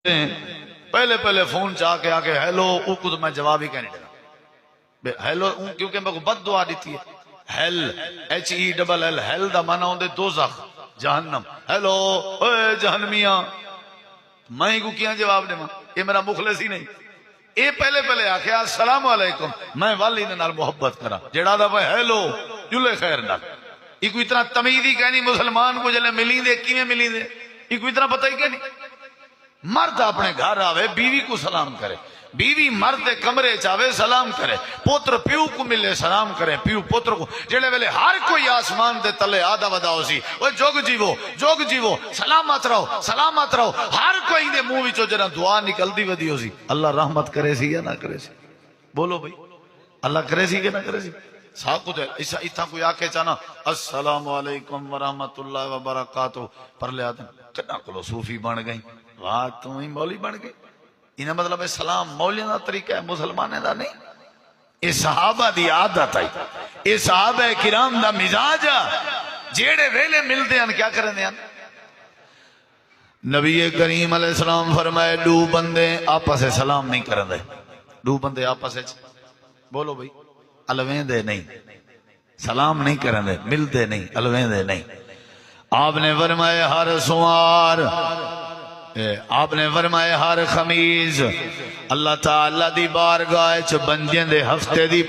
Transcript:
پہلے پہلے فون چاہ کے آگے ہیلو او کو تو میں جواب ہی کہنے لگا ہیلو کیونکہ میں کو بد دعا دیتی ہے hell H E double L hell دا مانا ہوندے دوزخ جہنم ہیلو اے جہنمیاں میں کو کیا جواب دے یہ میرا مخلص ہی نہیں اے پہلے پہلے آکھے السلام علیکم میں والی نال محبت کرا جڑا دا بھائی ہیلو جلے خیر نال یہ کوئی اتنا تمیزی کہنی مسلمان کو جلے ملی دے کیویں ملی دے یہ کوئی اتنا پتہ ہی کہ نہیں مرد اپنے گھر آوے بیوی کو سلام کرے بیوی مرد کمرے چاہے سلام کرے پوتر پیو کو ملے سلام کرے پیو پوتر کو جڑے ویلے ہر کوئی آسمان دے تلے آدھا ودا ہو سی وہ جوگ جیوو سلامت رہو ہر کوئی دے منہ وچوں جڑا دعا نکلدی ودی ہو سی اللہ رحمت کرے سی یا نہ کرے سی بولو بھائی اللہ کرے سی کہ نہ کرے سی ساکو دے ایسا اتنا کوئی آکے چانا السلام علیکم ورحمت اللہ وبرکاتہ پر لے آدم کنا کلو صوفی بن گئی واہ تم ہی مولی بن گئی انہیں مطلب ہے سلام مولیاں دا طریقہ ہے مسلمانیں دا نہیں یہ صحابہ دی عادت ہے یہ صحابہ کرام دا مزاج جیڑے ویلے ملتے ہیں کیا کریں دے نبی کریم علیہ السلام فرمائے دو بندے آپس سے سلام نہیں کریں دے دو بندے آپس سے بولو بھئی الویں دے نہیں سلام نہیں کریں دے ملتے نہیں الویں دے نہیں آپ نے فرمائے ہر سوار آپ نے فرمایا ہر خمیز اللہ تعالی دی بارگاہ چ بندیاں دے ہفتے دی